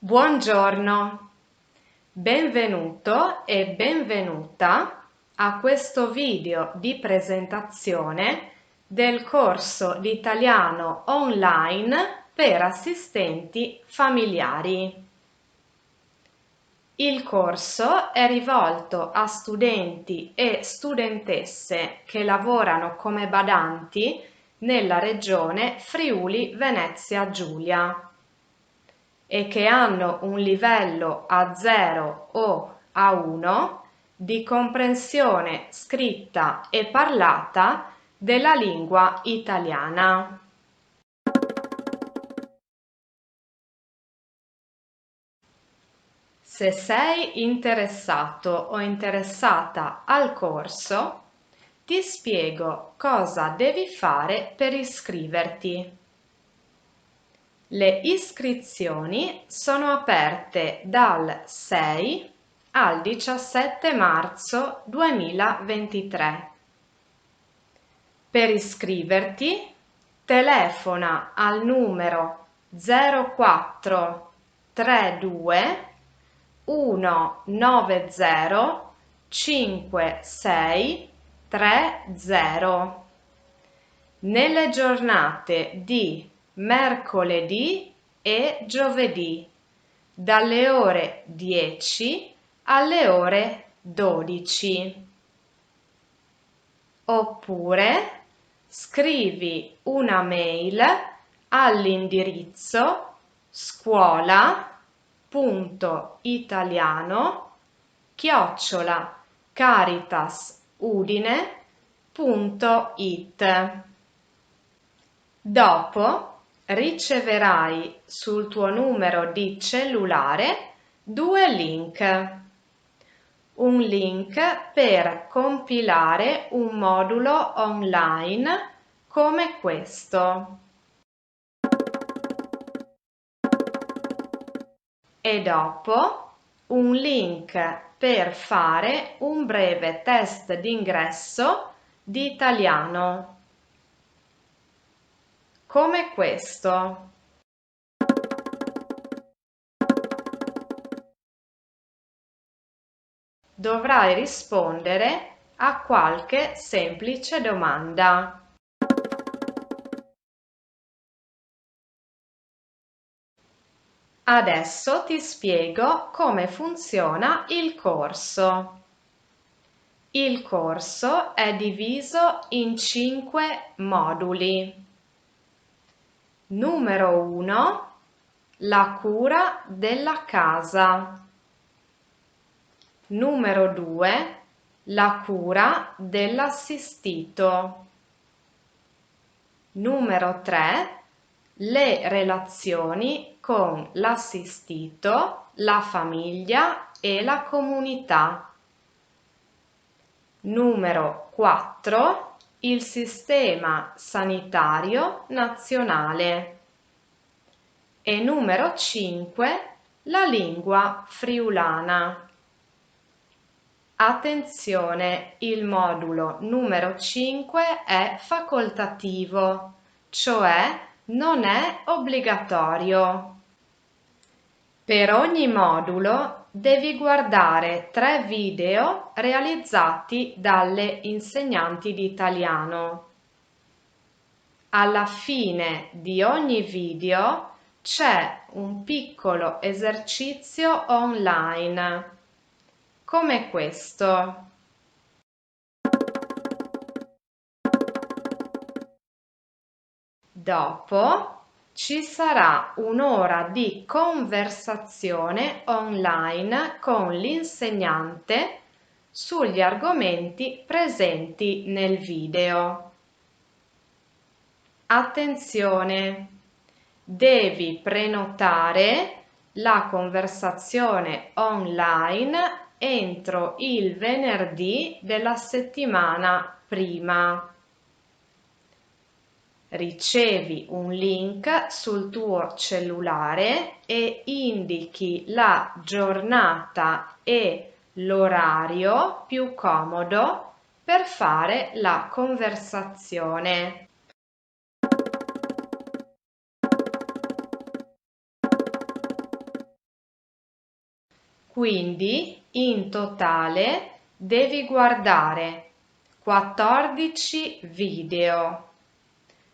Buongiorno, benvenuto e benvenuta a questo video di presentazione del corso di italiano online per assistenti familiari. Il corso è rivolto a studenti e studentesse che lavorano come badanti nella regione Friuli Venezia Giulia e che hanno un livello A0 o A1 di comprensione scritta e parlata della lingua italiana. Se sei interessato o interessata al corso, ti spiego cosa devi fare per iscriverti. Le iscrizioni sono aperte dal 6 al 17 marzo 2023. Per iscriverti, telefona al numero 0432 190 5630. Nelle giornate di mercoledì e giovedì, dalle ore 10 alle ore 12. Oppure scrivi una mail all'indirizzo scuola.italiano@caritasudine.it. Dopo riceverai sul tuo numero di cellulare due link. Un link per compilare un modulo online come questo e dopo un link per fare un breve test d'ingresso di italiano come questo. Dovrai rispondere a qualche semplice domanda. Adesso ti spiego come funziona il corso. Il corso è diviso in 5 moduli. Numero 1. La cura della casa. Numero 2. La cura dell'assistito. Numero 3. Le relazioni con l'assistito, la famiglia e la comunità. Numero 4. Il sistema sanitario nazionale. E numero 5. La lingua friulana. Attenzione, il modulo numero 5 è facoltativo, cioè non è obbligatorio. Per ogni modulo devi guardare 3 video realizzati dalle insegnanti di italiano. Alla fine di ogni video c'è un piccolo esercizio online, come questo. Dopo ci sarà un'ora di conversazione online con l'insegnante sugli argomenti presenti nel video. Attenzione! Devi prenotare la conversazione online entro il venerdì della settimana prima. Ricevi un link sul tuo cellulare e indichi la giornata e l'orario più comodo per fare la conversazione. Quindi in totale devi guardare 14 video,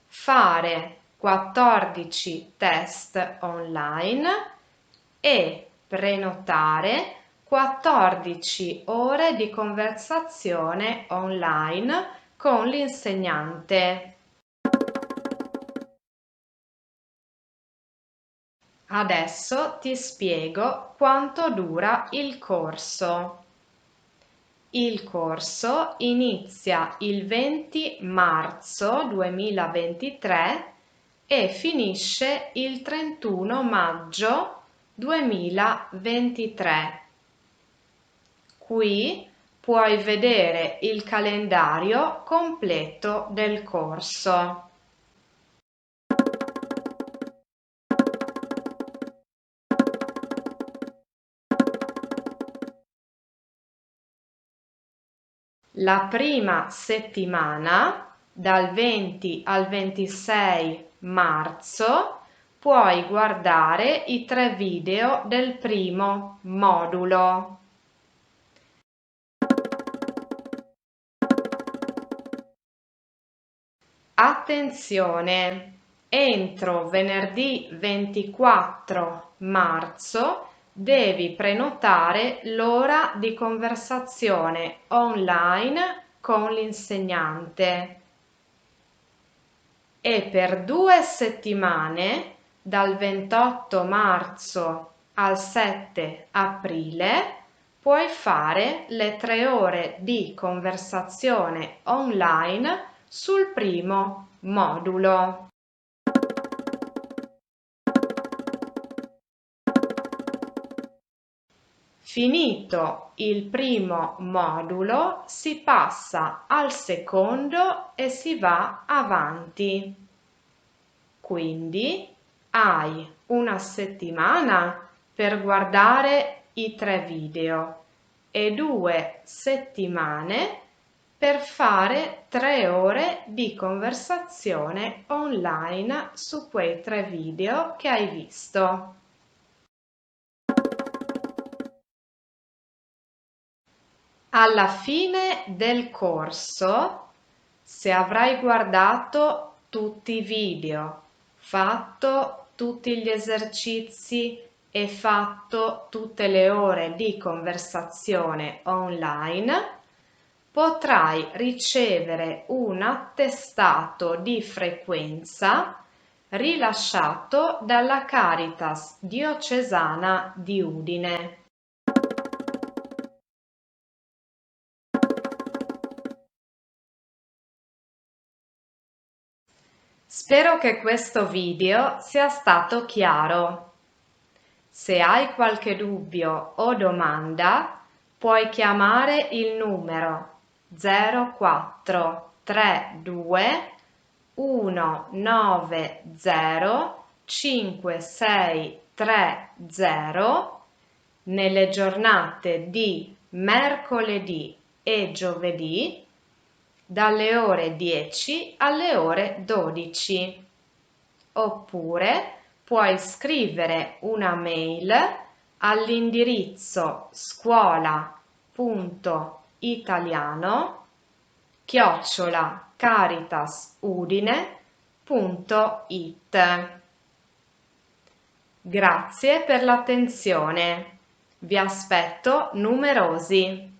fare 14 test online e prenotare 14 ore di conversazione online con l'insegnante. Adesso ti spiego quanto dura il corso. Il corso inizia il 20 marzo 2023 e finisce il 31 maggio 2023. Qui puoi vedere il calendario completo del corso. La prima settimana, dal 20 al 26 marzo, puoi guardare i 3 video del primo modulo. Attenzione! Entro venerdì 24 marzo devi prenotare l'ora di conversazione online con l'insegnante e per 2 settimane, dal 28 marzo al 7 aprile, puoi fare le 3 ore di conversazione online sul primo modulo. Finito il primo modulo, si passa al secondo e si va avanti. Quindi hai una settimana per guardare i 3 video e 2 settimane per fare 3 ore di conversazione online su quei 3 video che hai visto. Alla fine del corso, se avrai guardato tutti i video, fatto tutti gli esercizi e fatto tutte le ore di conversazione online, potrai ricevere un attestato di frequenza rilasciato dalla Caritas Diocesana di Udine. Spero che questo video sia stato chiaro. Se hai qualche dubbio o domanda, puoi chiamare il numero 0432 190 5630 nelle giornate di mercoledì e giovedì dalle ore 10 alle ore 12. Oppure puoi scrivere una mail all'indirizzo scuola.italiano@caritasudine.it. Grazie per l'attenzione. Vi aspetto numerosi.